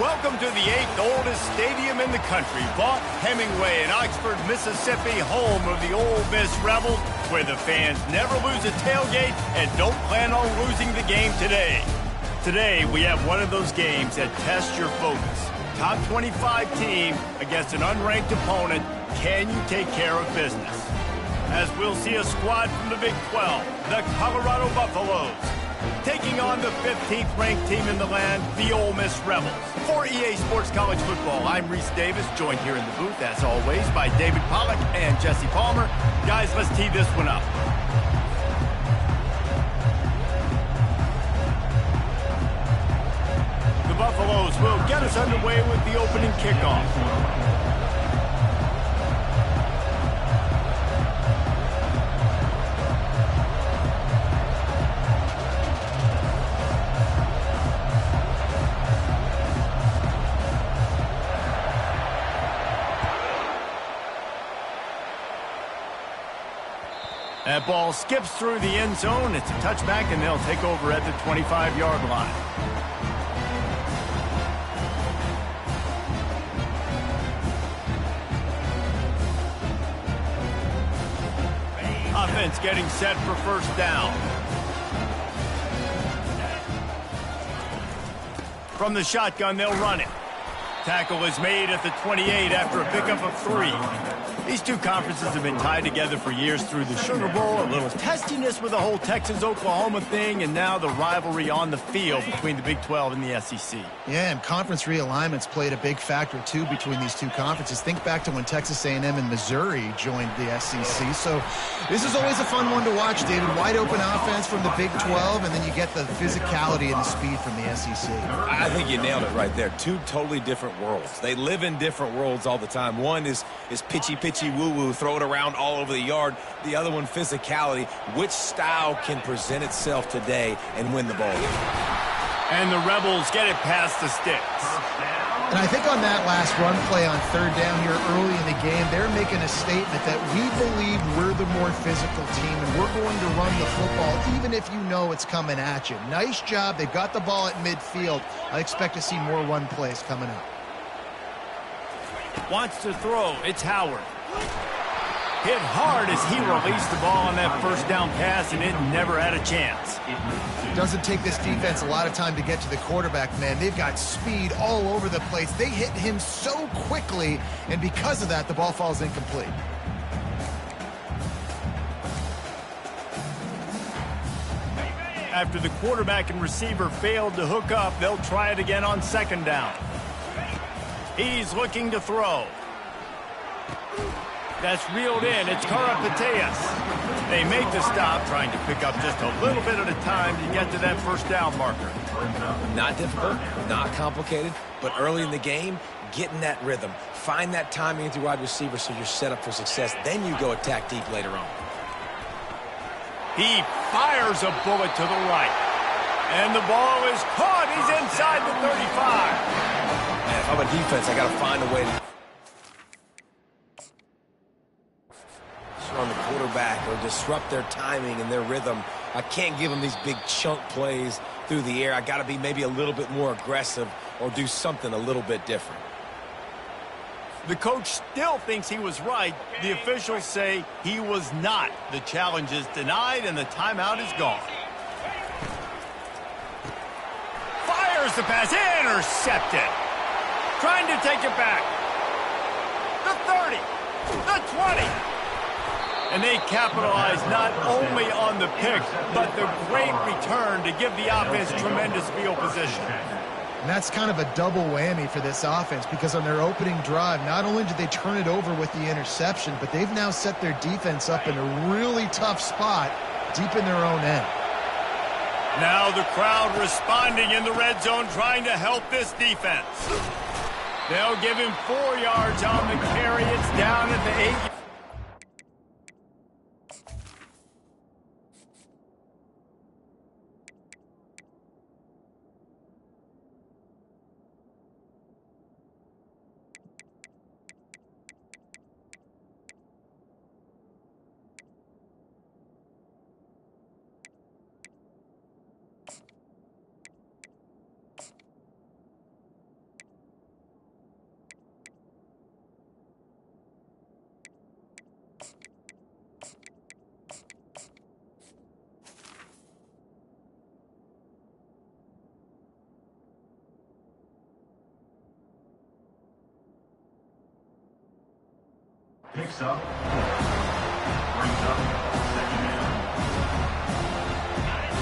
Welcome to the 8th oldest stadium in the country, Vaught Hemingway in Oxford, Mississippi, home of the Ole Miss Rebels, where the fans never lose a tailgate and don't plan on losing the game today. Today, we have one of those games that tests your focus. Top 25 team against an unranked opponent. Can you take care of business? As we'll see a squad from the Big 12, the Colorado Buffaloes, taking on the 15th ranked team in the land, the Ole Miss Rebels. For EA Sports College Football, I'm Reese Davis, joined here in the booth, as always, by David Pollack and Jesse Palmer. Guys, let's tee this one up. The Buffaloes will get us underway with the opening kickoff. That ball skips through the end zone. It's a touchback, and they'll take over at the 25-yard line. Offense getting set for first down. From the shotgun, they'll run it. Tackle is made at the 28 after a pickup of 3. These two conferences have been tied together for years through the Sugar Bowl, a little testiness with the whole Texas-Oklahoma thing, and now the rivalry on the field between the Big 12 and the SEC. Yeah, and conference realignments played a big factor, too, between these two conferences. Think back to when Texas A&M and Missouri joined the SEC. So this is always a fun one to watch, David. Wide open offense from the Big 12, and then you get the physicality and the speed from the SEC. I think you nailed it right there. Two totally different worlds. They live in different worlds all the time. One is pitchy woo-woo, throw it around all over the yard. The other one, physicality. Which style can present itself today and win the ball game? And the Rebels get it past the sticks. And I think on that last run play on third down here early in the game, they're making a statement that we believe we're the more physical team and we're going to run the football even if you know it's coming at you. Nice job. They've got the ball at midfield. I expect to see more run plays coming up. Wants to throw. It's Howard. Hit hard as he released the ball on that first down pass, and it never had a chance. It doesn't take this defense a lot of time to get to the quarterback, man. They've got speed all over the place. They hit him so quickly, and because of that, the ball falls incomplete. After the quarterback and receiver failed to hook up, they'll try it again on second down. He's looking to throw. That's reeled in. It's Karapateas. They make the stop, trying to pick up just a little bit at a time to get to that first down marker. Not difficult, not complicated, but early in the game, get in that rhythm. Find that timing with your wide receiver so you're set up for success. Then you go attack deep later on. He fires a bullet to the right. And the ball is caught. He's inside the 35. Man, if I'm a defense, I got to find a way to on the quarterback or disrupt their timing and their rhythm. I can't give them these big chunk plays through the air. I got to be maybe a little bit more aggressive or do something a little bit different. The coach still thinks he was right. The officials say he was not. The challenge is denied and the timeout is gone. Fires the pass, intercepted. Trying to take it back. The 30, the 20. And they capitalize not only on the pick, but the great return to give the offense tremendous field position. And that's kind of a double whammy for this offense because on their opening drive, not only did they turn it over with the interception, but they've now set their defense up in a really tough spot deep in their own end. Now the crowd responding in the red zone, trying to help this defense. They'll give him 4 yards on the carry. It's down at the 8.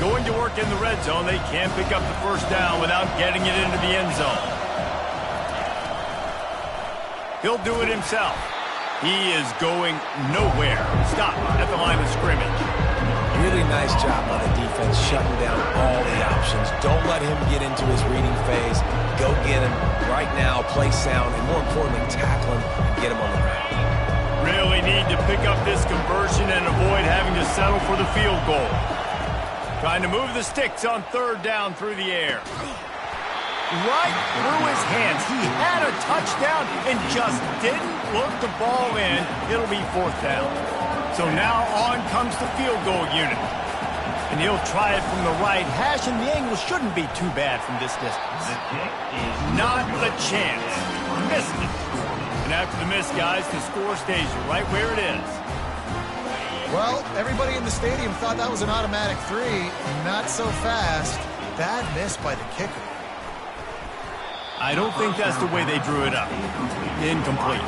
Going to work in the red zone, they can't pick up the first down without getting it into the end zone. He'll do it himself. He is going nowhere. Stop at the line of scrimmage. Really nice job on the defense, shutting down all the options. Don't let him get into his reading phase. Go get him right now, play sound, and more importantly, tackle him and get him on the ground. Really need to pick up this conversion and avoid having to settle for the field goal. Trying to move the sticks on third down through the air. Right through his hands. He had a touchdown and just didn't look the ball in. It'll be fourth down. So now on comes the field goal unit. And he'll try it from the right hash, and the angle shouldn't be too bad from this distance. Not a chance. Missed it. And after the miss, guys, the score stays right where it is. Well, everybody in the stadium thought that was an automatic 3. Not so fast. Bad miss by the kicker. I don't think that's the way they drew it up. Incomplete.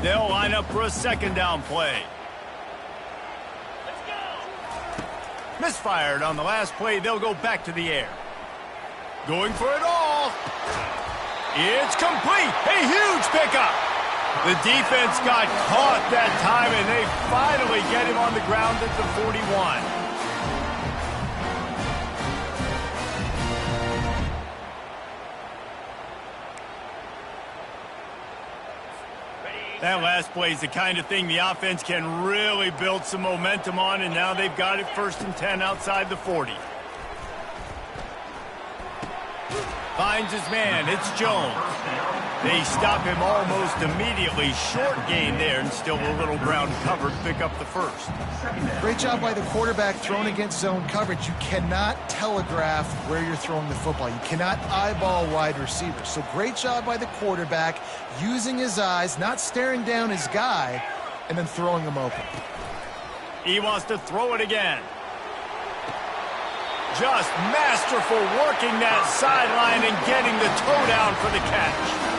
They'll line up for a second down play. Misfired on the last play. They'll go back to the air. Going for it all. It's complete. A huge pickup. The defense got caught that time, and they finally get him on the ground at the 41. That last play is the kind of thing the offense can really build some momentum on, and now they've got it 1st and 10 outside the 40. Finds his man. It's Jones. They stop him almost immediately. Short gain there, and still a little ground covered. Pick up the first. Great job by the quarterback thrown against zone coverage. You cannot telegraph where you're throwing the football. You cannot eyeball wide receivers. So great job by the quarterback using his eyes, not staring down his guy, and then throwing him open. He wants to throw it again. Just masterful working that sideline and getting the toe down for the catch.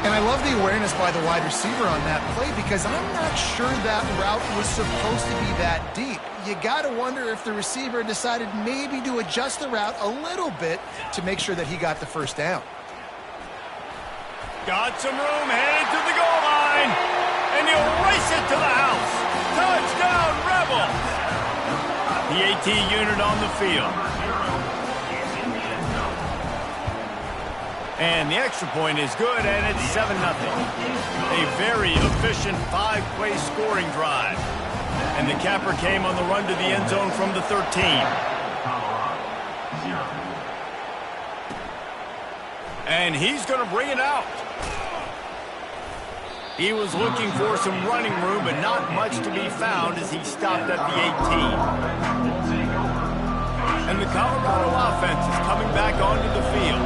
And I love the awareness by the wide receiver on that play, because I'm not sure that route was supposed to be that deep. You got to wonder if the receiver decided maybe to adjust the route a little bit to make sure that he got the first down. Got some room, headed to the goal line, and he'll race it to the house. Touchdown, Rebels! The AT unit on the field. And the extra point is good, and it's 7-0. A very efficient 5-play scoring drive. And the capper came on the run to the end zone from the 13. And he's going to bring it out. He was looking for some running room, but not much to be found as he stopped at the 18. And the Colorado offense is coming back onto the field.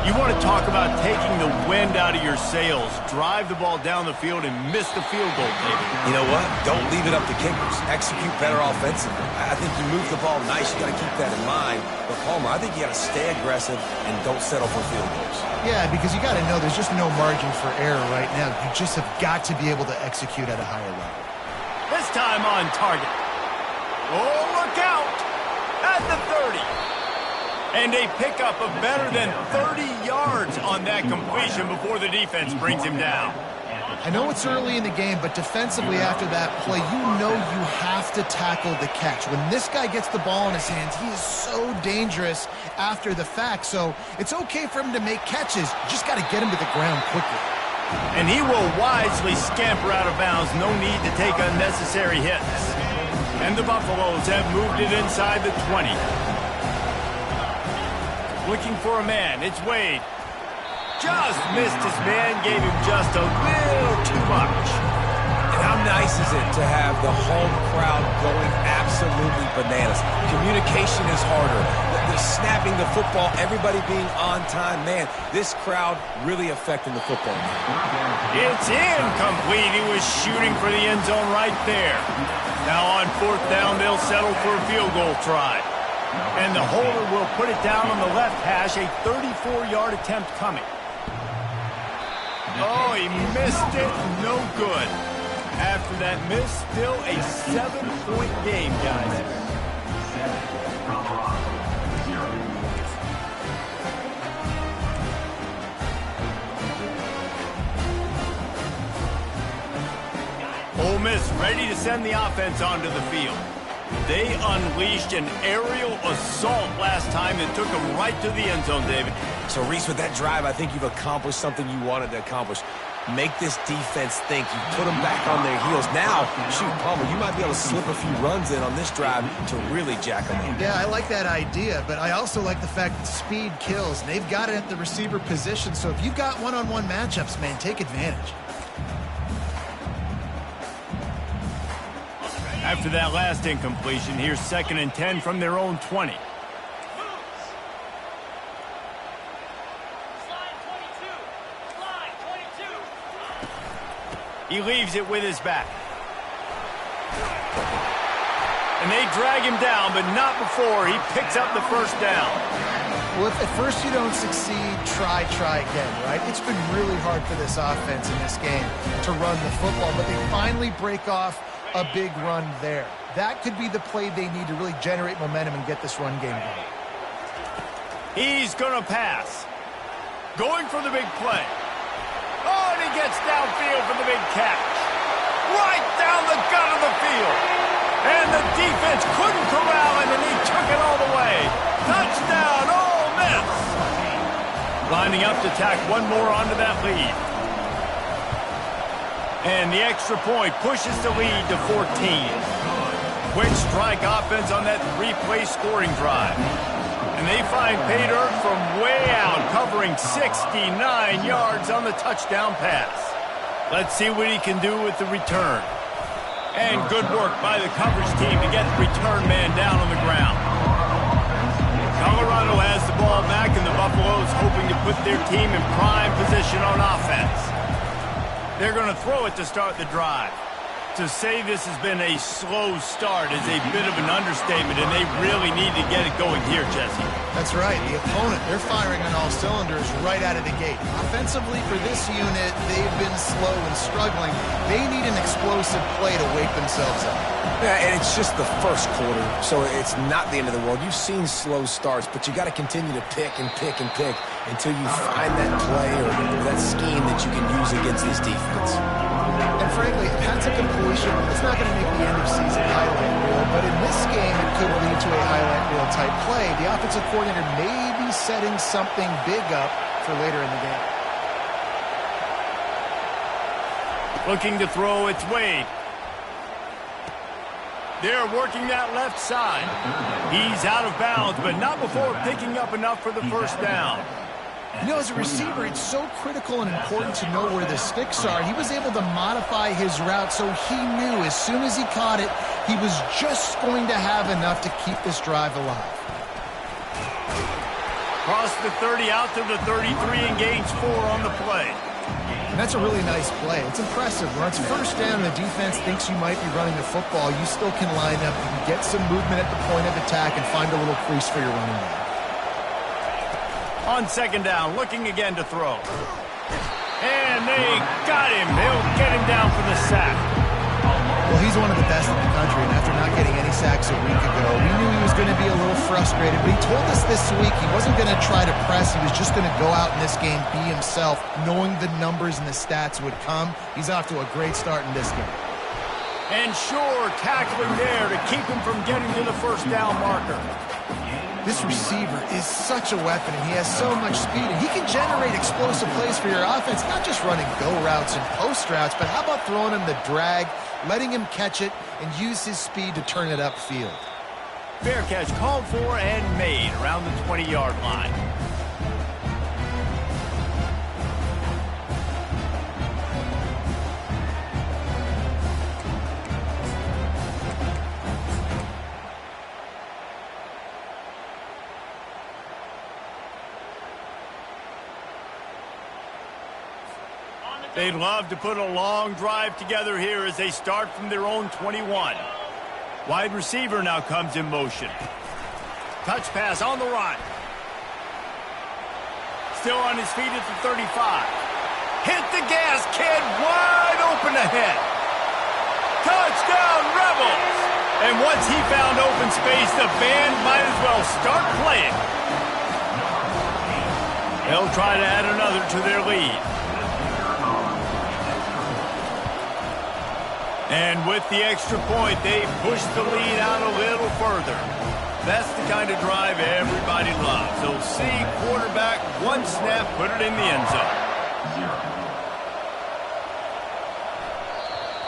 You want to talk about taking the wind out of your sails. Drive the ball down the field and miss the field goal, David. You know what? Don't leave it up to kickers. Execute better offensively. I think you move the ball nice. You got to keep that in mind. But, Palmer, I think you got to stay aggressive and don't settle for field goals. Yeah, because you got to know there's just no margin for error right now. You just have got to be able to execute at a higher level. This time on target. Oh, look out! At the 30. And a pickup of better than 30 yards on that completion before the defense brings him down. I know it's early in the game, but defensively after that play, you know you have to tackle the catch. When this guy gets the ball in his hands, he is so dangerous after the fact. So it's okay for him to make catches. You just got to get him to the ground quickly. And he will wisely scamper out of bounds. No need to take unnecessary hits. And the Buffaloes have moved it inside the 20. Looking for a man. It's Wade. Just missed his man. Gave him just a little too much. And how nice is it to have the home crowd going absolutely bananas? Communication is harder. The snapping the football, everybody being on time. Man, this crowd really affecting the football. It's incomplete. He was shooting for the end zone right there. Now on fourth down, they'll settle for a field goal try. And the holder will put it down on the left hash, a 34-yard attempt coming. Oh, he missed it. No good. After that miss, still a 7-point game, guys. Ole Miss ready to send the offense onto the field. They unleashed an aerial assault last time and took them right to the end zone, David. So, Reese, with that drive, I think you've accomplished something you wanted to accomplish. Make this defense think. You put them back on their heels. Now, shoot, Palmer, you might be able to slip a few runs in on this drive to really jack them in. Yeah, I like that idea, but I also like the fact that speed kills. And they've got it at the receiver position, so if you've got one-on-one matchups, man, take advantage. After that last incompletion, here's 2nd and 10 from their own 20. He leaves it with his back. And they drag him down, but not before he picks up the first down. Well, if at first you don't succeed, try again, right? It's been really hard for this offense in this game to run the football, but they finally break off a big run there. That could be the play they need to really generate momentum and get this run game going. He's going to pass. Going for the big play. Oh, and he gets downfield for the big catch. Right down the gut of the field. And the defense couldn't corral him, and he took it all the way. Touchdown, Ole Miss. Lining up to tack one more onto that lead. And the extra point pushes the lead to 14. Quick strike offense on that 3-play scoring drive. And they find pay dirt from way out, covering 69 yards on the touchdown pass. Let's see what he can do with the return. And good work by the coverage team to get the return man down on the ground. Colorado has the ball back, and the Buffaloes hoping to put their team in prime position on offense. They're going to throw it to start the drive. To say this has been a slow start is a bit of an understatement, and they really need to get it going here, Jesse. That's right. The opponent, they're firing on all cylinders right out of the gate. Offensively, for this unit, they've been slow and struggling. They need an explosive play to wake themselves up. Yeah, and it's just the first quarter, so it's not the end of the world. You've seen slow starts, but you got to continue to pick and pick and pick until you find that play or that scheme that you can use against this defense. And frankly, if that's a completion, it's not going to make the end of season highlight reel, but in this game, it could lead to a highlight reel type play. The offensive coordinator may be setting something big up for later in the game. Looking to throw, it's Wade. They're working that left side. He's out of bounds, but not before picking up enough for the first down. You know, as a receiver, it's so critical and important to know where the sticks are. He was able to modify his route, so he knew as soon as he caught it, he was just going to have enough to keep this drive alive. Cross the 30 out to the 33 and gains 4 on the play. And that's a really nice play. It's impressive. When it's first down and the defense thinks you might be running the football, you still can line up. You can get some movement at the point of attack and find a little crease for your running back. On 2nd down, looking again to throw. And they got him. They'll get him down for the sack. Well, he's one of the best in the country, and after not getting any sacks a week ago, we knew he was going to be a little frustrated, but he told us this week he wasn't going to try to press. He was just going to go out in this game, be himself, knowing the numbers and the stats would come. He's off to a great start in this game. And sure, tackling there to keep him from getting to the first down marker. This receiver is such a weapon, and he has so much speed, and he can generate explosive plays for your offense, not just running go routes and post routes, but how about throwing him the drag, letting him catch it, and use his speed to turn it upfield. Fair catch called for and made around the 20-yard line. They'd love to put a long drive together here as they start from their own 21. Wide receiver now comes in motion. Touch pass on the run. Still on his feet at the 35. Hit the gas, kid, wide open ahead. Touchdown, Rebels! And once he found open space, the band might as well start playing. They'll try to add another to their lead. And with the extra point, they push the lead out a little further. That's the kind of drive everybody loves. They'll see quarterback, one snap, put it in the end zone.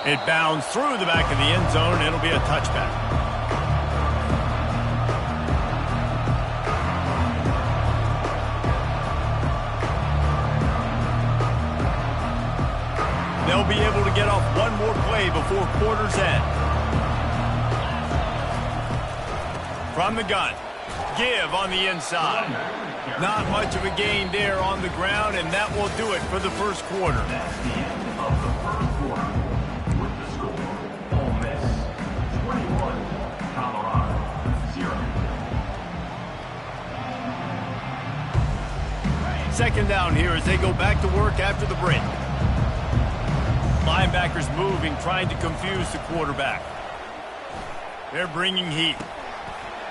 It bounds through the back of the end zone, and it'll be a touchback. They'll be able to get off one more play before quarter's end. From the gun, give on the inside. Not much of a gain there on the ground, and that will do it for the first quarter. That's the end of the first quarter with the score. Ole Miss 21, Colorado 0. Second down here as they go back to work after the break. Linebackers moving, trying to confuse the quarterback. They're bringing heat.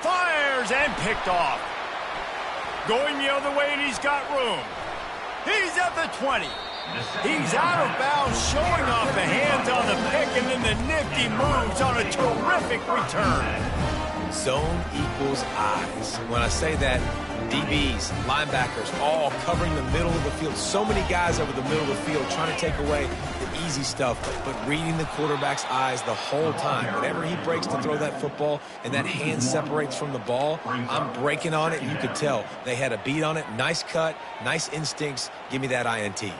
Fires and picked off. Going the other way, and he's got room. He's at the 20. He's out of bounds, showing off the hands on the pick, and then the nifty moves on a terrific return. Zone equals eyes. When I say that, DBs, linebackers, all covering the middle of the field. So many guys over the middle of the field trying to take away the easy stuff, but reading the quarterback's eyes the whole time. Whenever he breaks to throw that football and that hand separates from the ball, I'm breaking on it, and you could tell they had a beat on it. Nice cut, nice instincts. Give me that INT.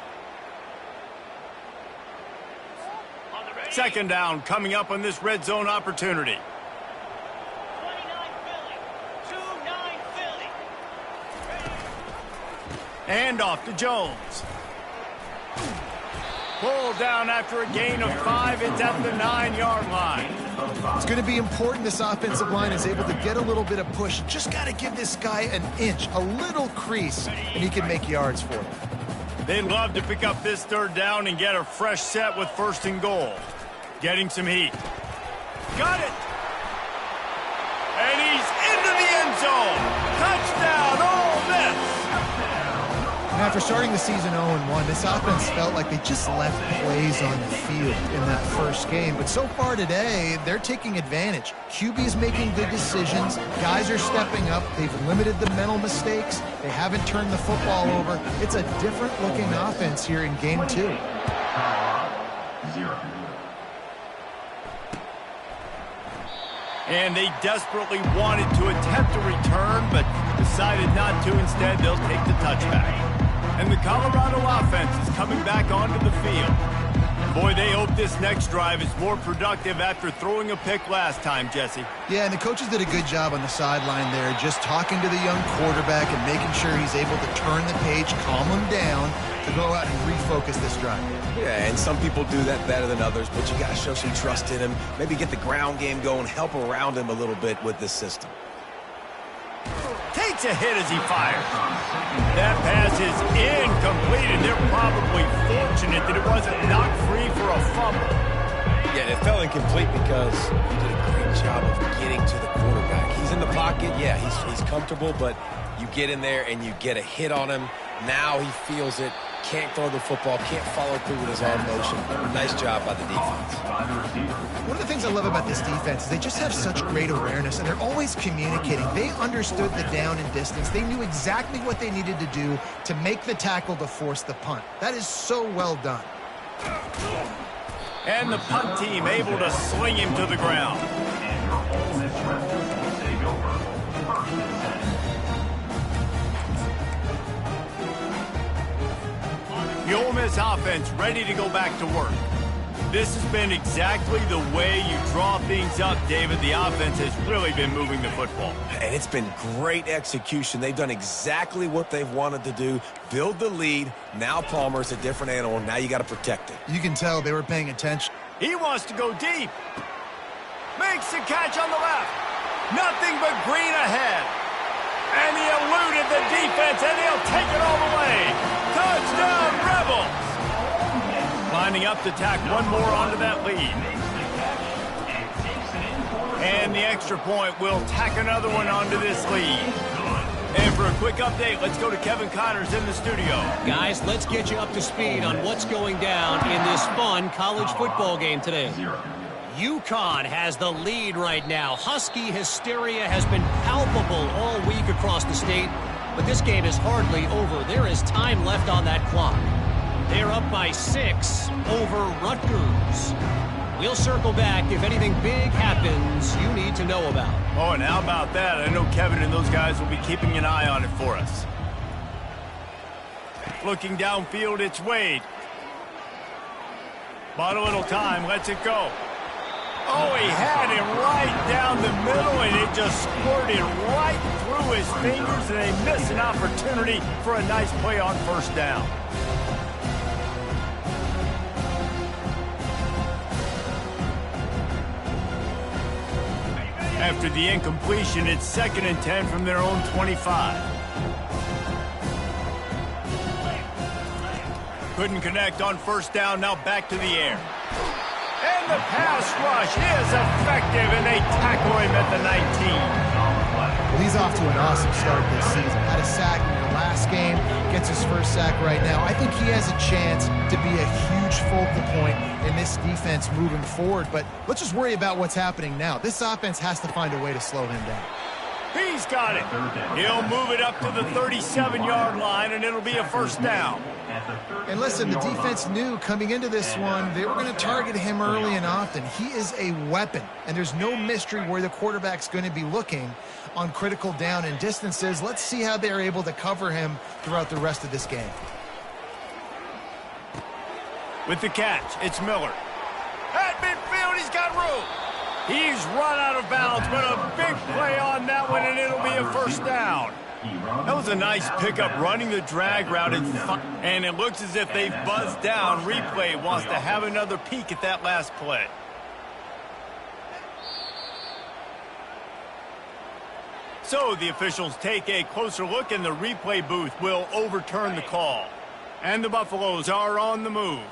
Second down coming up on this red zone opportunity. And off to Jones. Pulled down after a gain of 5. It's at the 9-yard line. It's going to be important this offensive line is able to get a little bit of push. Just got to give this guy an inch, a little crease, and he can make yards for it. They'd love to pick up this third down and get a fresh set with first and goal. Getting some heat. Got it. And he's into the end zone. Touchdown, Ole Miss. And after starting the season 0-1, this offense felt like they just left plays on the field in that first game. But so far today, they're taking advantage. QB's making good decisions. Guys are stepping up. They've limited the mental mistakes. They haven't turned the football over. It's a different-looking offense here in Game 2. 0. And they desperately wanted to attempt a return, but decided not to. Instead, they'll take the touchback. And the Colorado offense is coming back onto the field. Boy, they hope this next drive is more productive after throwing a pick last time, Jesse. Yeah, and the coaches did a good job on the sideline there, just talking to the young quarterback and making sure he's able to turn the page, calm him down, to go out and refocus this drive. Yeah, and some people do that better than others, but you got to show some trust in him. Maybe get the ground game going, help around him a little bit with this system. Takes a hit as he fires. That pass is incomplete, and they're probably fortunate that it wasn't knocked free for a fumble. Yeah, it fell incomplete because he did a great job of getting to the quarterback. He's in the pocket. Yeah, he's comfortable, but you get in there and you get a hit on him. Now he feels it. Can't throw the football, can't follow through with his arm motion. Nice job by the defense. One of the things I love about this defense is they just have such great awareness, and they're always communicating. They understood the down and distance. They knew exactly what they needed to do to make the tackle to force the punt. That is so well done. And the punt team able to sling him to the ground. And your Ole Miss Rebels will take over. First and 10. The Ole Miss offense ready to go back to work. This has been exactly the way you draw things up, David. The offense has really been moving the football. And it's been great execution. They've done exactly what they've wanted to do. Build the lead. Now Palmer's a different animal. Now you got to protect it. You can tell they were paying attention. He wants to go deep. Makes the catch on the left. Nothing but green ahead. And he eluded the defense, and he'll take it all the way. Touchdown, Rebels! Lining up to tack one more onto that lead. And the extra point will tack another one onto this lead. And for a quick update, let's go to Kevin Connors in the studio. Guys, let's get you up to speed on what's going down in this fun college football game today. UConn has the lead right now. Husky hysteria has been palpable all week across the state, but this game is hardly over. There is time left on that clock. They're up by 6 over Rutgers. We'll circle back if anything big happens you need to know about. Oh, and how about that? I know Kevin and those guys will be keeping an eye on it for us. Looking downfield, it's Wade. Bought a little time, lets it go. Oh, he had it right down the middle, and it just squirted right through his fingers, and they missed an opportunity for a nice play on first down. After the incompletion, it's 2nd and 10 from their own 25. Couldn't connect on first down, now back to the air. And the pass rush is effective, and they tackle him at the 19. Well, he's off to an awesome start this season. Had a sack in the last game, gets his first sack right now. I think he has a chance to be a huge focal point in this defense moving forward, but let's just worry about what's happening now. This offense has to find a way to slow him down. He's got it. He'll move it up to the 37-yard line, and it'll be a first down. And listen, the defense knew coming into this one, they were going to target him early and often. He is a weapon, and there's no mystery where the quarterback's going to be looking on critical down and distances. Let's see how they're able to cover him throughout the rest of this game. With the catch, it's Miller. At midfield, he's got room. He's run out of bounds, but a big play on that one, and it'll be a first down. That was a nice pickup, running the drag route, and it looks as if they've buzzed down. Replay wants to have another peek at that last play. So the officials take a closer look, and the replay booth will overturn the call. And the Buffaloes are on the move.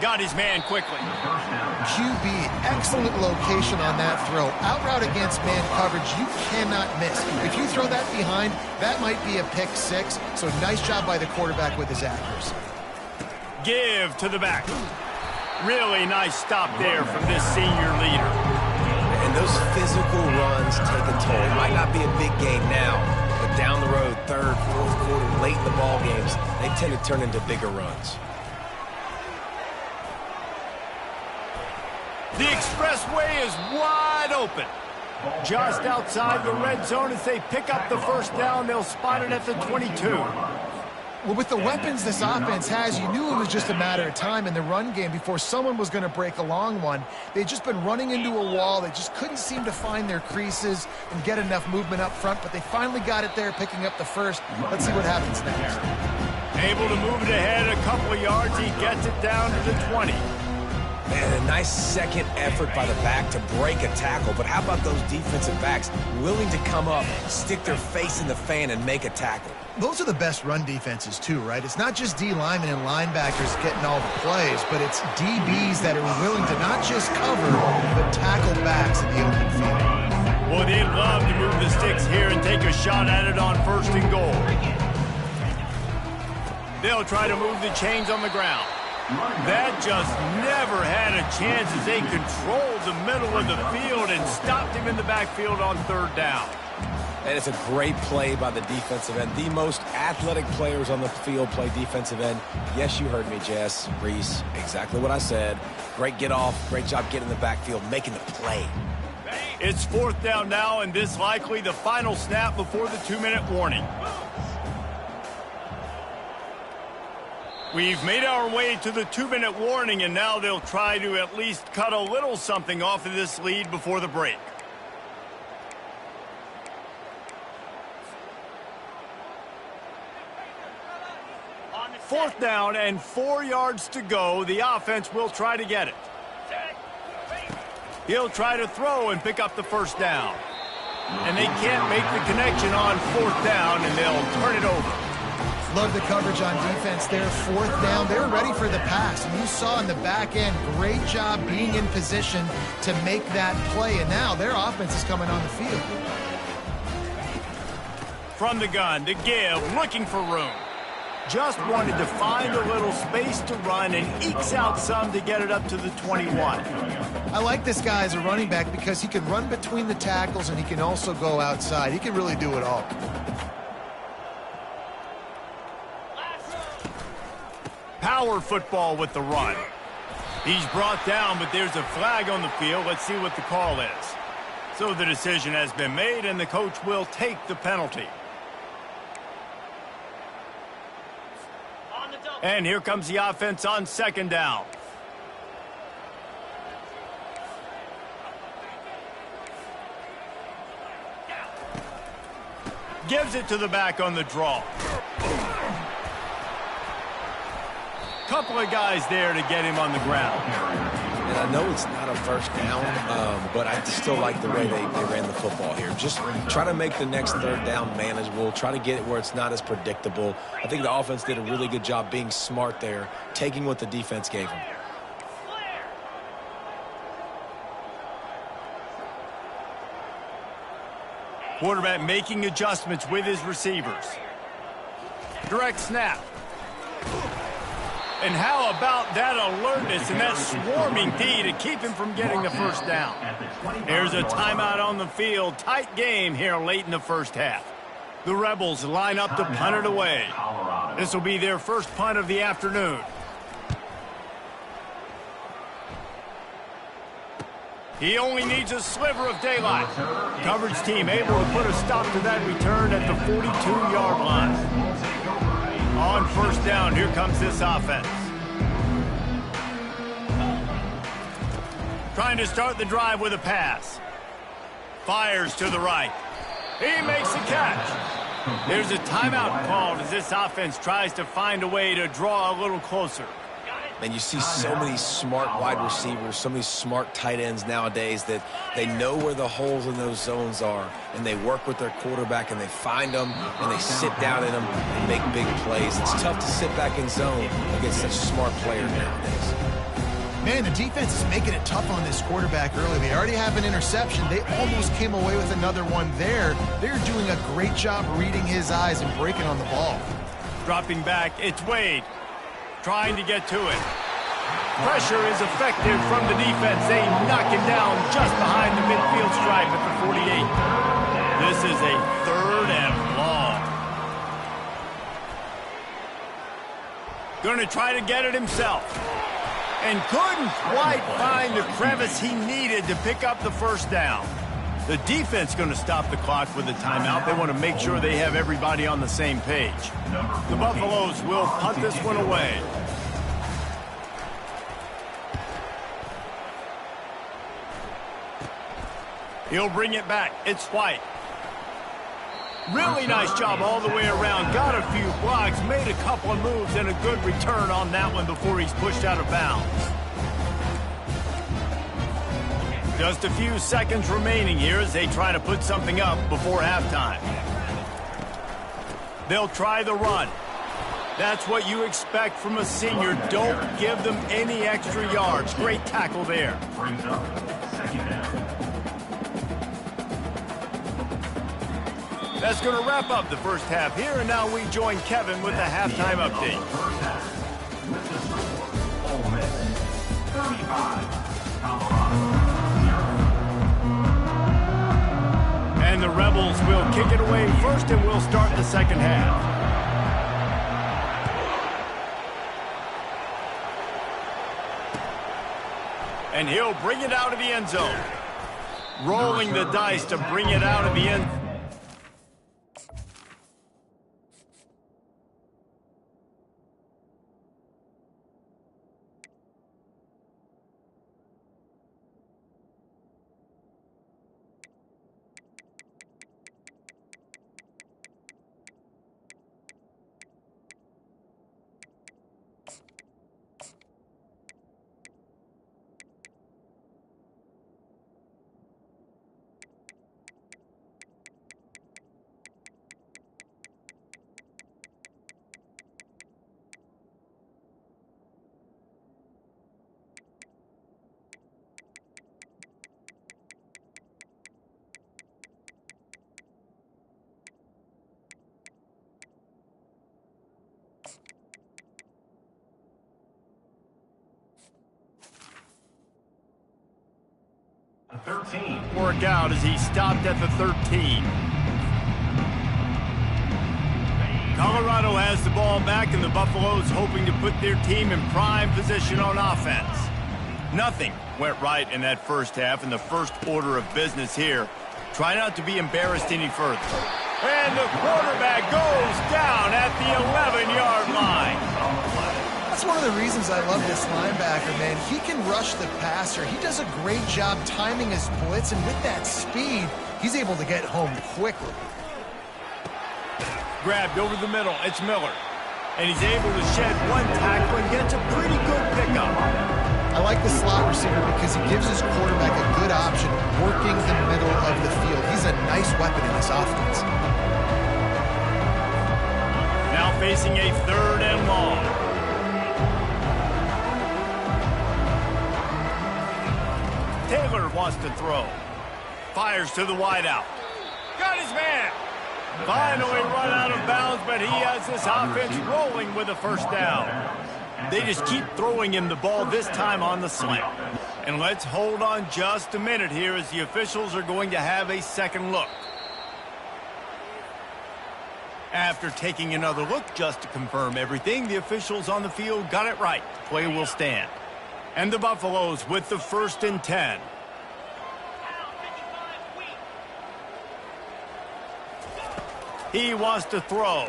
Got his man quickly. QB, excellent location on that throw. Out route against man coverage, you cannot miss. If you throw that behind, that might be a pick 6. So nice job by the quarterback with his accuracy. Give to the back. Really nice stop there from this senior leader. And those physical runs take a toll. It might not be a big game now, but down the road, 3rd, 4th quarter, late in the ball games, they tend to turn into bigger runs. The expressway is wide open. Just outside the red zone as they pick up the first down. They'll spot it at the 22. Well, with the weapons this offense has, you knew it was just a matter of time in the run game before someone was going to break a long one. They'd just been running into a wall. They just couldn't seem to find their creases and get enough movement up front, but they finally got it there, picking up the first. Let's see what happens next. Able to move it ahead a couple of yards. He gets it down to the 20. And a nice second effort by the back to break a tackle. But how about those defensive backs willing to come up, stick their face in the fan, and make a tackle? Those are the best run defenses too, right? It's not just D linemen and linebackers getting all the plays, but it's DBs that are willing to not just cover, but tackle backs in the open field. Boy, they'd love to move the sticks here and take a shot at it on 1st and goal. They'll try to move the chains on the ground. That just never had a chance as they controlled the middle of the field and stopped him in the backfield on 3rd down. And it's a great play by the defensive end. The most athletic players on the field play defensive end. Yes, you heard me, Jess, Reese. Exactly what I said. Great get off. Great job getting in the backfield, making the play. It's 4th down now, and this likely the final snap before the 2-minute warning. We've made our way to the 2-minute warning, and now they'll try to at least cut a little something off of this lead before the break. Fourth down and 4 yards to go. The offense will try to get it. He'll try to throw and pick up the first down. And they can't make the connection on fourth down, and they'll turn it over. Love the coverage on defense there. Fourth down, they're ready for the pass. And you saw in the back end, great job being in position to make that play. And now their offense is coming on the field. From the gun, to give, looking for room. Just wanted to find a little space to run and ekes out some to get it up to the 21. I like this guy as a running back because he can run between the tackles and he can also go outside. He can really do it all. Power football with the run. He's brought down, but there's a flag on the field. Let's see what the call is. So the decision has been made, and the coach will take the penalty. And here comes the offense on second down. Gives it to the back on the draw. Couple of guys there to get him on the ground. And I know it's not a first down, but I still like the way they ran the football here. Just try to make the next third down manageable. Try to get it where it's not as predictable. I think the offense did a really good job being smart there, taking what the defense gave them. Quarterback making adjustments with his receivers. Direct snap. And how about that alertness and that swarming D to keep him from getting the first down? There's a timeout on the field. Tight game here late in the first half. The Rebels line up to punt it away. This will be their first punt of the afternoon. He only needs a sliver of daylight. Coverage team able to put a stop to that return at the 42-yard line. On first down, here comes this offense. Trying to start the drive with a pass. Fires to the right. He makes the catch. There's a timeout called as this offense tries to find a way to draw a little closer. And you see so many smart wide receivers, so many smart tight ends nowadays that they know where the holes in those zones are, and they work with their quarterback, and they find them, and they sit down in them and make big plays. It's tough to sit back in zone against such smart players nowadays. Man, the defense is making it tough on this quarterback early. They already have an interception. They almost came away with another one there. They're doing a great job reading his eyes and breaking on the ball. Dropping back, it's Wade. Trying to get to it. Pressure is effective from the defense. They knock him down just behind the midfield stripe at the 48. This is a third and long. Going to try to get it himself. And couldn't quite find the crevice he needed to pick up the first down. The defense going to stop the clock with a timeout. They want to make sure they have everybody on the same page. The Buffaloes will punt this one away. He'll bring it back. It's White. Really nice job all the way around. Got a few blocks, made a couple of moves, and a good return on that one before he's pushed out of bounds. Just a few seconds remaining here as they try to put something up before halftime. They'll try the run. That's what you expect from a senior. Don't give them any extra yards. Great tackle there. Brings up second down. That's going to wrap up the first half here, and now we join Kevin with the halftime update. First half, with the score, Ole Miss 35, Colorado 0. And the Rebels will kick it away first, and we'll start the second half. And he'll bring it out of the end zone. Rolling the dice to bring it out of the end zone. 13. Work out as he stopped at the 13. Colorado has the ball back, and the Buffaloes hoping to put their team in prime position on offense. Nothing went right in that first half, in the first order of business here. Try not to be embarrassed any further. And the quarterback goes down at the 11-yard line. That's one of the reasons I love this linebacker, man. He can rush the passer. He does a great job timing his blitz, and with that speed, he's able to get home quickly. Grabbed over the middle. It's Miller. And he's able to shed one tackle and gets a pretty good pickup. I like the slot receiver because he gives his quarterback a good option working the middle of the field. He's a nice weapon in this offense. Now facing a 3rd and long. Taylor wants to throw. Fires to the wideout. Got his man. Finally run out of bounds, but he has this offense rolling with a first down. They just keep throwing him the ball, this time on the slant. And let's hold on just a minute here as the officials are going to have a second look. After taking another look just to confirm everything, the officials on the field got it right. Play will stand. And the Buffaloes with the 1st and 10. He wants to throw.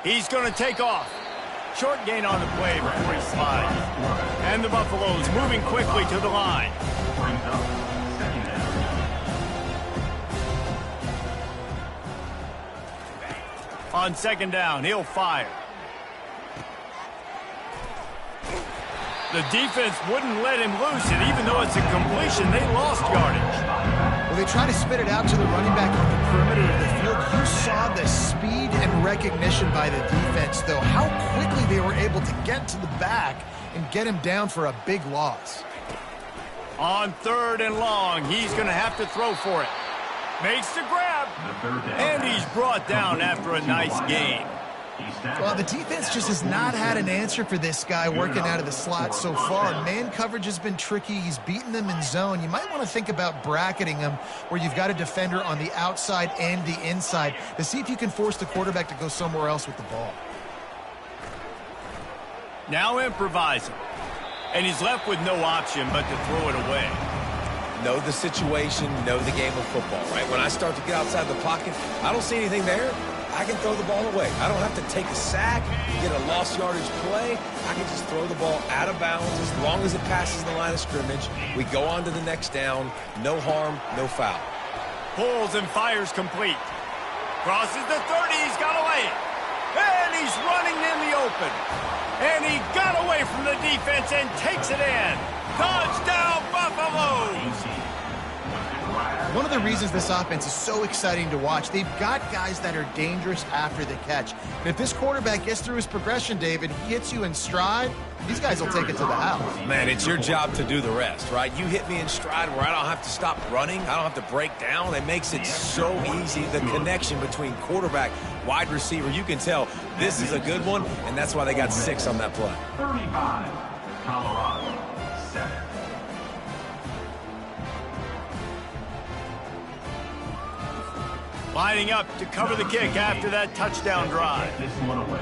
He's going to take off. Short gain on the play before he slides. And the Buffaloes moving quickly to the line. On 2nd down, he'll fire. The defense wouldn't let him loose, and even though it's a completion, they lost yardage. Well, they try to spit it out to the running back on the perimeter of the field. You saw the speed and recognition by the defense, though, how quickly they were able to get to the back and get him down for a big loss. On 3rd and long, he's going to have to throw for it. Makes the grab, and he's brought down after a nice gain. Well, the defense just has not had an answer for this guy working out of the slot so far. Man coverage has been tricky. He's beaten them in zone. You might want to think about bracketing him where you've got a defender on the outside and the inside to see if you can force the quarterback to go somewhere else with the ball. Now improvising. And he's left with no option but to throw it away. Know the situation, know the game of football, right? When I start to get outside the pocket, I don't see anything there. I can throw the ball away. I don't have to take a sack, get a lost yardage play. I can just throw the ball out of bounds as long as it passes the line of scrimmage. We go on to the next down. No harm, no foul. Pulls and fires complete. Crosses the 30. He's got away. And he's running in the open. And he got away from the defense and takes it in. Touchdown, Buffaloes! One of the reasons this offense is so exciting to watch, they've got guys that are dangerous after the catch. And if this quarterback gets through his progression, David, he hits you in stride, these guys will take it to the house. Man, it's your job to do the rest, right? You hit me in stride where I don't have to stop running. I don't have to break down. It makes it so easy. The connection between quarterback, wide receiver, you can tell this is a good one, and that's why they got 6 on that play. 35, Colorado, 7. Lining up to cover the kick after that touchdown drive. This one away.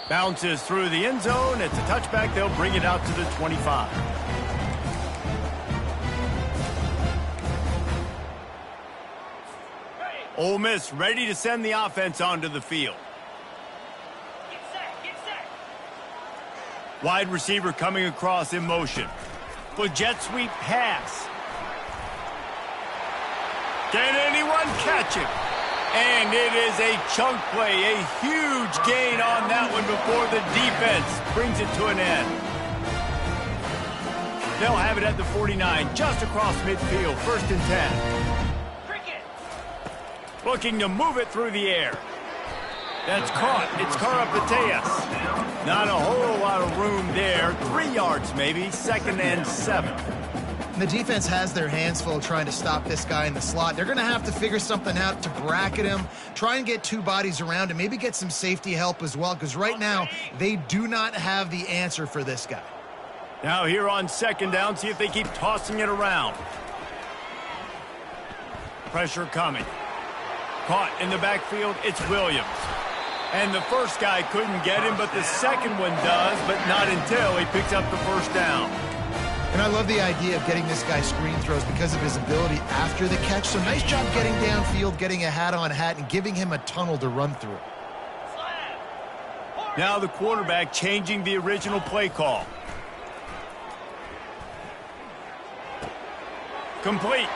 Bounces through the end zone. It's a touchback. They'll bring it out to the 25. Ole Miss ready to send the offense onto the field. Wide receiver coming across in motion. With jet sweep pass. Can anyone catch him? And it is a chunk play, a huge gain on that one before the defense brings it to an end. They'll have it at the 49, just across midfield, 1st and 10. Looking to move it through the air. That's caught. It's Karapateas. Not a whole lot of room there. 3 yards maybe. 2nd and 7. And the defense has their hands full trying to stop this guy in the slot. They're going to have to figure something out to bracket him, try and get two bodies around him, maybe get some safety help as well, because right now they do not have the answer for this guy. Now here on second down, see if they keep tossing it around. Pressure coming. Caught in the backfield, it's Williams. And the first guy couldn't get him, but the second one does, but not until he picks up the first down. And I love the idea of getting this guy screen throws because of his ability after the catch. So nice job getting downfield, getting a hat-on-hat, and giving him a tunnel to run through. Now the quarterback changing the original play call. Complete.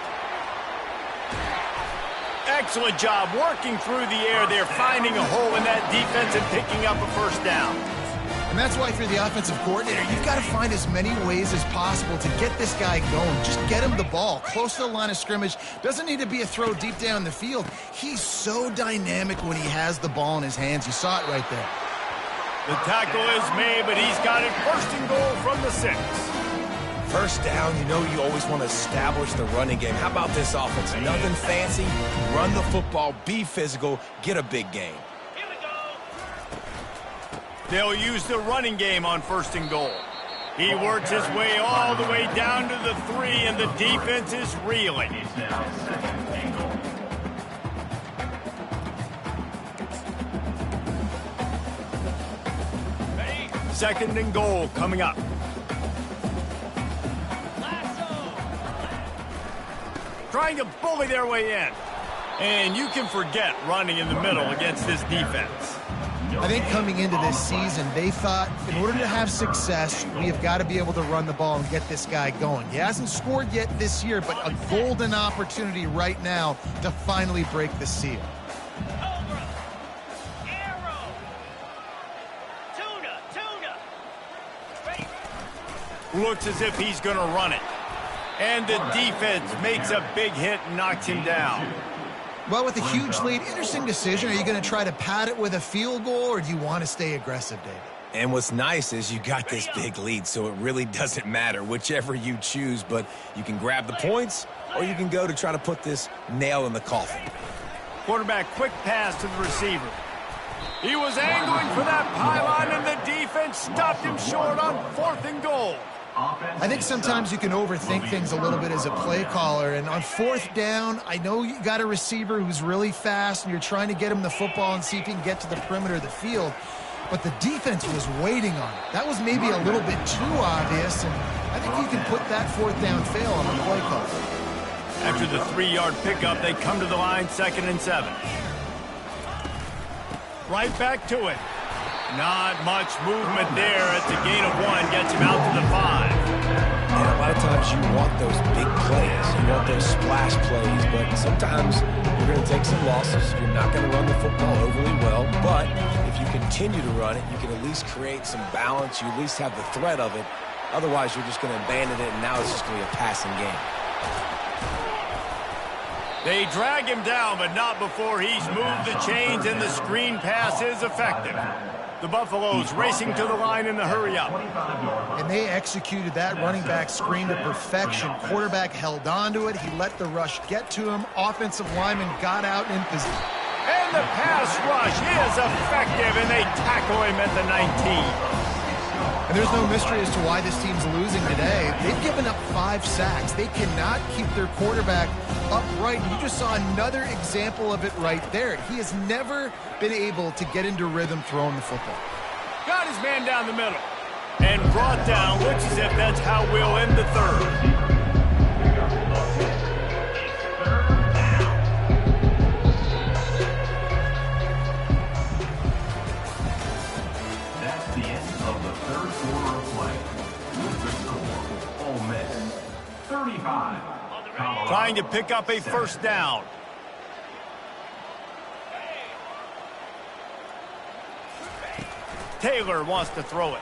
Excellent job working through the air there, finding a hole in that defense and picking up a first down. And that's why for the offensive coordinator, you've got to find as many ways as possible to get this guy going. Just get him the ball close to the line of scrimmage. Doesn't need to be a throw deep down the field. He's so dynamic when he has the ball in his hands. You saw it right there. The tackle is made, but he's got it first and goal from the 6. First down, you know you always want to establish the running game. How about this offense? Nothing fancy. Run the football, be physical, get a big gain. They'll use the running game on first and goal. He works his way all the way down to the 3, and the defense is reeling. Second and goal coming up. Trying to bully their way in. And you can forget running in the middle against this defense. I think coming into this season, they thought in order to have success, we have got to be able to run the ball and get this guy going. He hasn't scored yet this year, but a golden opportunity right now to finally break the seal. Looks as if he's going to run it. And the defense makes a big hit and knocks him down. Well, with a huge lead, interesting decision. Are you going to try to pad it with a field goal, or do you want to stay aggressive, David? And what's nice is you got this big lead, so it really doesn't matter whichever you choose, but you can grab the points, or you can go to try to put this nail in the coffin. Quarterback, quick pass to the receiver. He was angling for that pylon, and the defense stopped him short on fourth and goal. I think sometimes you can overthink things a little bit as a play caller, and on fourth down, I know you got a receiver who's really fast, and you're trying to get him the football and see if he can get to the perimeter of the field, but the defense was waiting on it. That was maybe a little bit too obvious, and I think you can put that fourth down fail on the play call. After the 3-yard pickup, they come to the line, 2nd and 7. Right back to it. Not much movement there. It's a gain of 1, gets him out to the 5. And a lot of times you want those big plays. You want those splash plays, but sometimes you're going to take some losses. You're not going to run the football overly well, but if you continue to run it, you can at least create some balance. You at least have the threat of it. Otherwise, you're just going to abandon it, and now it's just going to be a passing game. They drag him down, but not before he's moved the chains, and the screen pass is effective. The Buffaloes racing to the line in the hurry-up. And they executed that running back screen to perfection. Quarterback held on to it. He let the rush get to him. Offensive lineman got out in position. And the pass rush is effective, and they tackle him at the 19. And there's no mystery as to why this team's losing today. They've given up 5 sacks. They cannot keep their quarterback upright. You just saw another example of it right there. He has never been able to get into rhythm throwing the football. Got his man down the middle. And brought down. Looks as if that's how we'll end the 3rd. That's the end of the 3rd quarter of play. With the score, Ole Miss 35. Trying to pick up a first down. Taylor wants to throw it.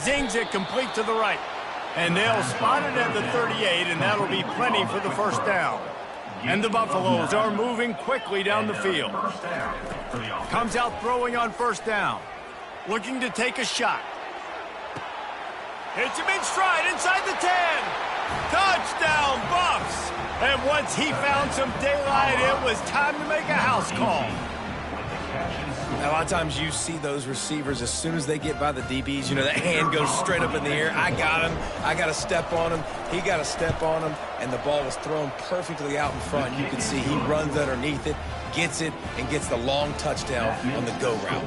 Zings it complete to the right. And they'll spot it at the 38, and that'll be plenty for the first down. And the Buffaloes are moving quickly down the field. Comes out throwing on first down. Looking to take a shot. Hits him in stride inside the 10. Touchdown, Buffs. And once he found some daylight, it was time to make a house call. A lot of times you see those receivers, as soon as they get by the DBs, you know, that hand goes straight up in the air. I got him. I got to step on him. He got to step on him. And the ball was thrown perfectly out in front. You can see he runs underneath it, gets it, and gets the long touchdown on the go route.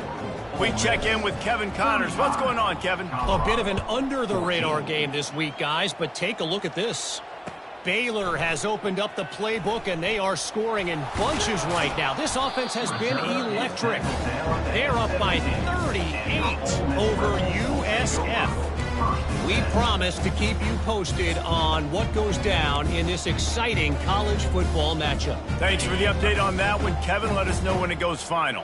We check in with Kevin Connors. What's going on, Kevin? A bit of an under-the-radar game this week, guys, but take a look at this. Baylor has opened up the playbook, and they are scoring in bunches right now. This offense has been electric. They're up by 38 over USF. We promise to keep you posted on what goes down in this exciting college football matchup. Thanks for the update on that one, Kevin. Let us know when it goes final.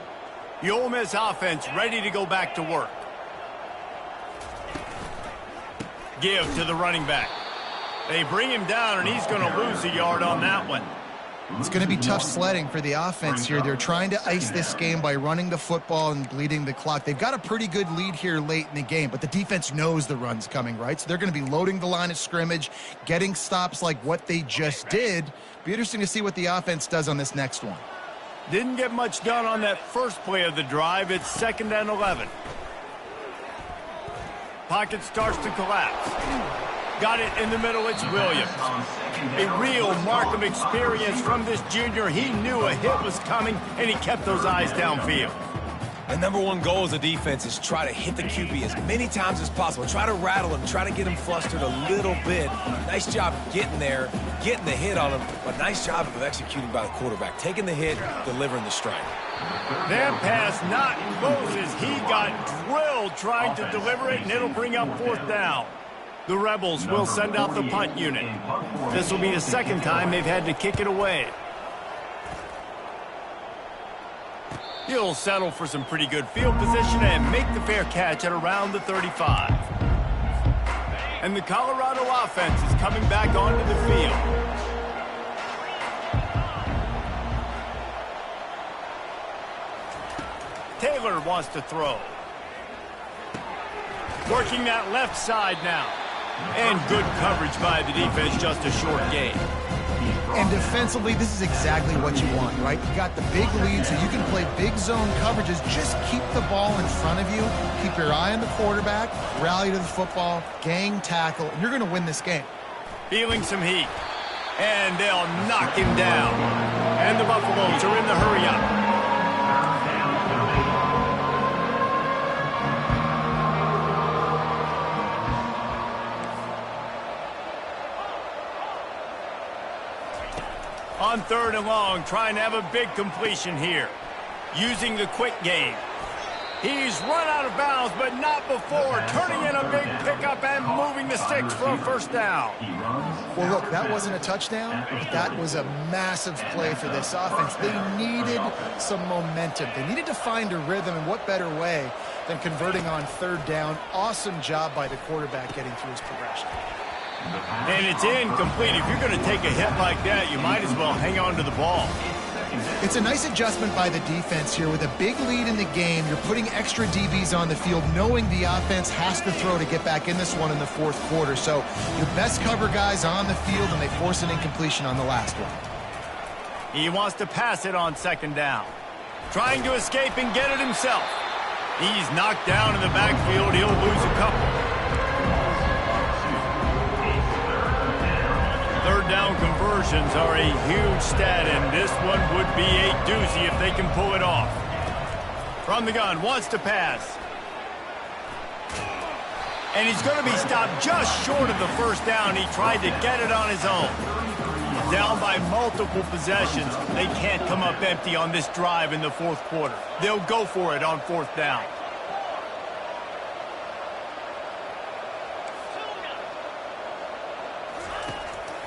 The Ole Miss offense ready to go back to work. Give to the running back. They bring him down, and he's going to lose a yard on that one. It's going to be tough sledding for the offense here. They're trying to ice this game by running the football and bleeding the clock. They've got a pretty good lead here late in the game, but the defense knows the run's coming, right? So they're going to be loading the line of scrimmage, getting stops like what they just did. Be interesting to see what the offense does on this next one. Didn't get much done on that first play of the drive. It's 2nd and 11. Pocket starts to collapse. Got it in the middle. It's Williams. A real mark of experience from this junior. He knew a hit was coming, and he kept those eyes downfield. The number one goal as a defense is try to hit the QB as many times as possible. Try to rattle him. Try to get him flustered a little bit. Nice job getting there, getting the hit on him, but nice job of executing by the quarterback. Taking the hit, delivering the strike. That pass not Moses. He got drilled trying to deliver it, and it'll bring up 4th down. The Rebels will send out the punt unit. This will be the second time they've had to kick it away. He'll settle for some pretty good field position and make the fair catch at around the 35. And the Colorado offense is coming back onto the field. Taylor wants to throw. Working that left side now. And good coverage by the defense, just a short gain. And defensively, this is exactly what you want, right? You got the big lead, so you can play big zone coverages. Just keep the ball in front of you. Keep your eye on the quarterback. Rally to the football. Gang tackle. And you're going to win this game. Feeling some heat. And they'll knock him down. And the Buffaloes are in the hurry-up. On 3rd and long, trying to have a big completion here. Using the quick game. He's run out of bounds, but not before. Turning in a big pickup and moving the sticks for a 1st down. Well, look, that wasn't a touchdown, but that was a massive play for this offense. They needed some momentum. They needed to find a rhythm, and what better way than converting on 3rd down. Awesome job by the quarterback getting through his progression. And it's incomplete. If you're going to take a hit like that, you might as well hang on to the ball. It's a nice adjustment by the defense here. With a big lead in the game, you're putting extra DBs on the field, knowing the offense has to throw to get back in this one in the 4th quarter. So your best cover guys on the field, and they force an incompletion on the last one. He wants to pass it on 2nd down. Trying to escape and get it himself. He's knocked down in the backfield. He'll lose a couple. 3rd down conversions are a huge stat, and this one would be a doozy if they can pull it off. From the gun, wants to pass. And he's going to be stopped just short of the 1st down. He tried to get it on his own. Down by multiple possessions. They can't come up empty on this drive in the 4th quarter. They'll go for it on 4th down.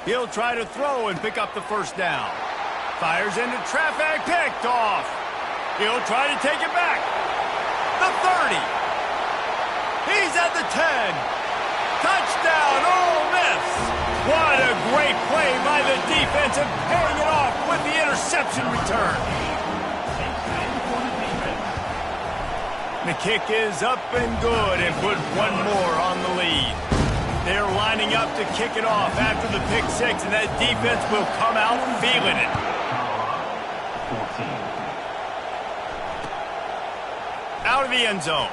He'll try to throw and pick up the 1st down. Fires into traffic, picked off. He'll try to take it back. The 30. He's at the 10. Touchdown, Ole Miss. What a great play by the defense and paying it off with the interception return. The kick is up and good and put one more on the lead. They're lining up to kick it off after the pick six, and that defense will come out feeling it. 14. Out of the end zone.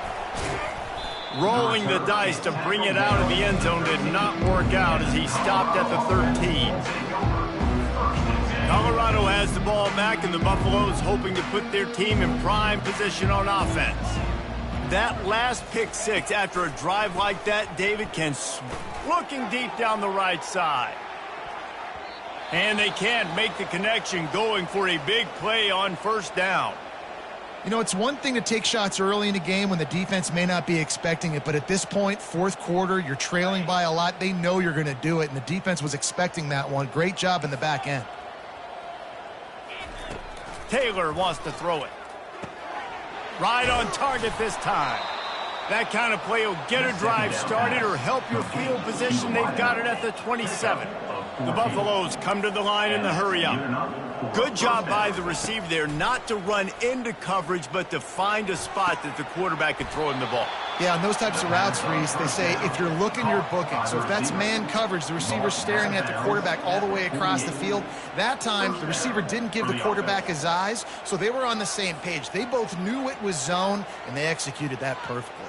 Rolling the dice to bring it out of the end zone did not work out as he stopped at the 13. Colorado has the ball back, and the Buffaloes hoping to put their team in prime position on offense. That last pick six after a drive like that, David can looking deep down the right side. And they can't make the connection, going for a big play on first down. You know, it's one thing to take shots early in the game when the defense may not be expecting it, but at this point, fourth quarter, you're trailing by a lot. They know you're going to do it, and the defense was expecting that one. Great job in the back end. Taylor wants to throw it. Right on target this time. That kind of play will get a drive started or help your field position. They've got it at the 27. The Buffaloes come to the line in the hurry-up. Good job by the receiver there not to run into coverage, but to find a spot that the quarterback could throw him the ball. Yeah, on those types of routes, Reese, they say if you're looking, you're booking. So if that's man coverage, the receiver's staring at the quarterback all the way across the field. That time, the receiver didn't give the quarterback his eyes, so they were on the same page. They both knew it was zone, and they executed that perfectly.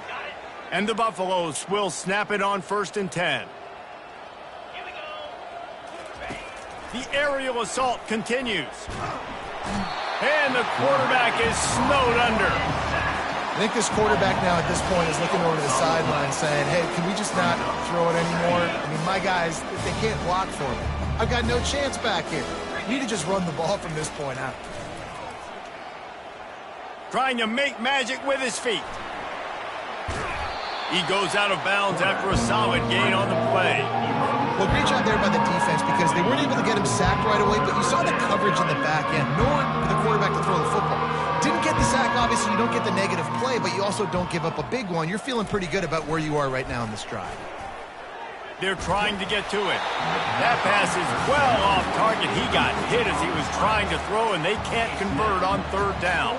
And the Buffaloes will snap it on 1st and 10. The aerial assault continues. And the quarterback is snowed under. I think this quarterback now at this point is looking over to the sideline saying, hey, can we just not throw it anymore? I mean, my guys, they can't block for me. I've got no chance back here. We need to just run the ball from this point out. Trying to make magic with his feet. He goes out of bounds after a solid gain on the play. Well, great job there by the defense because they weren't able to get him sacked right away, but you saw the coverage in the back end. Nor for the quarterback to throw the football. Didn't get the sack, obviously you don't get the negative play, but you also don't give up a big one. You're feeling pretty good about where you are right now in this drive. They're trying to get to it. That pass is well off target. He got hit as he was trying to throw, and they can't convert on 3rd down.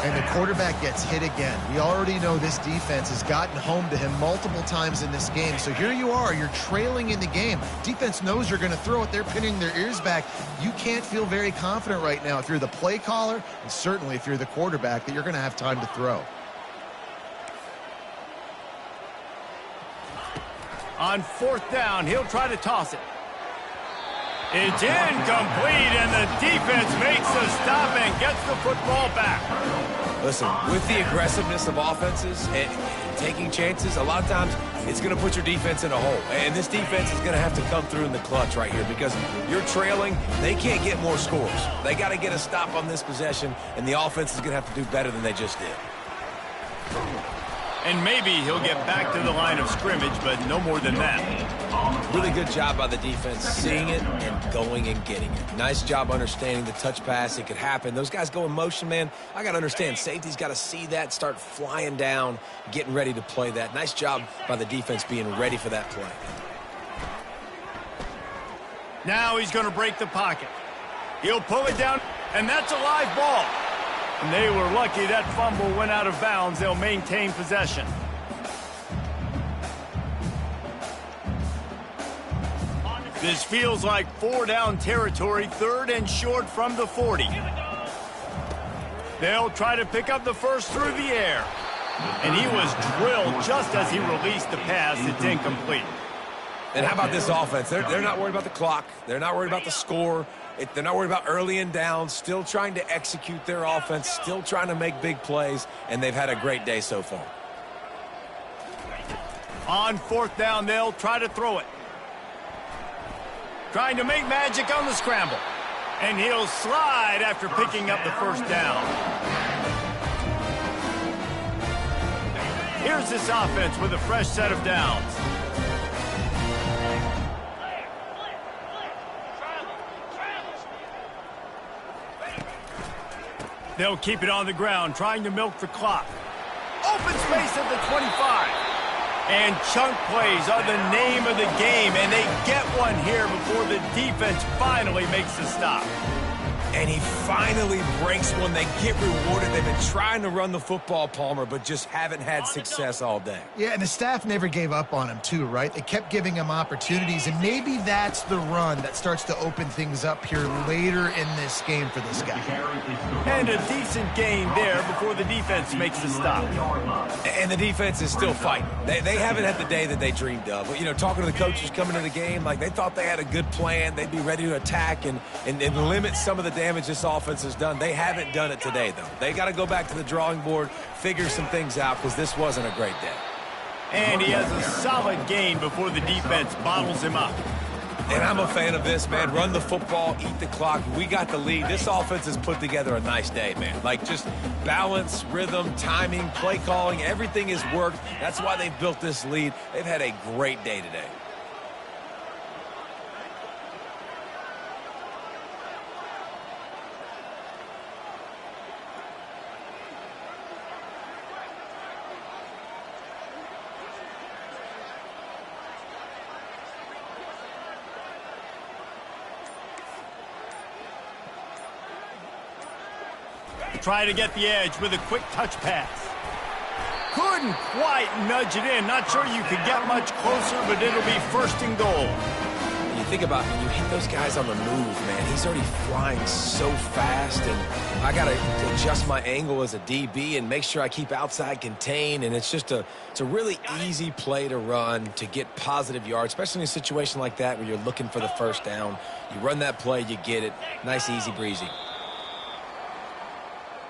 And the quarterback gets hit again. We already know this defense has gotten home to him multiple times in this game. So here you are, you're trailing in the game. Defense knows you're going to throw it. They're pinning their ears back. You can't feel very confident right now if you're the play caller, and certainly if you're the quarterback, that you're going to have time to throw. On 4th down, he'll try to toss it. It's incomplete, and the defense makes the stop and gets the football back. Listen, with the aggressiveness of offenses and taking chances, a lot of times it's going to put your defense in a hole. And this defense is going to have to come through in the clutch right here because you're trailing. They can't get more scores. They got to get a stop on this possession, and the offense is going to have to do better than they just did. And maybe he'll get back to the line of scrimmage, but no more than that. Really good job by the defense, seeing it and going and getting it. Nice job understanding the touch pass. It could happen. Those guys go in motion, man. I got to understand, safety's got to see that, start flying down, getting ready to play that. Nice job by the defense being ready for that play. Now he's going to break the pocket. He'll pull it down, and that's a live ball. And they were lucky that fumble went out of bounds. They'll maintain possession. This feels like 4-down territory, 3rd and short from the 40. They'll try to pick up the first through the air. And he was drilled just as he released the pass. It's incomplete. And how about this offense? They're not worried about the clock. They're not worried about the score. They're not worried about early and down. Still trying to execute their offense. Still trying to make big plays. And they've had a great day so far. On 4th down, they'll try to throw it. Trying to make magic on the scramble. And he'll slide after picking up the first down. Here's this offense with a fresh set of downs. They'll keep it on the ground, trying to milk the clock. Open space at the 25. And chunk plays are the name of the game, and they get one here before the defense finally makes the stop. And he finally breaks one. They get rewarded. They've been trying to run the football, Palmer, but just haven't had success all day. Yeah, and the staff never gave up on him, too, right? They kept giving him opportunities, and maybe that's the run that starts to open things up here later in this game for this guy. And a decent gain there before the defense makes the stop. And the defense is still fighting. They haven't had the day that they dreamed of. But, you know, talking to the coaches coming into the game, like they thought they had a good plan. They'd be ready to attack and limit some of the damage this offense has done. They haven't done it today, though. They got to go back to the drawing board, figure some things out, because this wasn't a great day. And he has a solid gain before the defense bottles him up. And I'm a fan of this, man. Run the football, eat the clock. We got the lead. This offense has put together a nice day, man. Like, just balance, rhythm, timing, play calling, everything has worked. That's why they've built this lead. They've had a great day today. Try to get the edge with a quick touch pass. Couldn't quite nudge it in. Not sure you could get much closer, but it'll be first and goal. You think about when you hit those guys on the move, man, he's already flying so fast, and I got to adjust my angle as a DB and make sure I keep outside contained, and it's a really easy play to run to get positive yards, especially in a situation like that where you're looking for the first down. You run that play, you get it. Nice, easy breezy.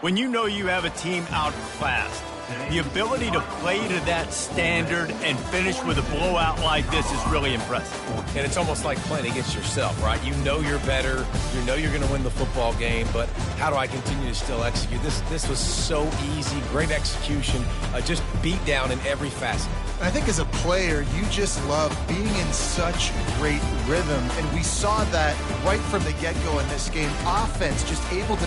When you know you have a team outclassed, the ability to play to that standard and finish with a blowout like this is really impressive. And it's almost like playing against yourself, right? You know you're better. You know you're going to win the football game, but how do I continue to still execute? This was so easy, great execution, just beat down in every facet. I think as a player, you just love being in such great rhythm, and we saw that right from the get-go in this game. Offense just able to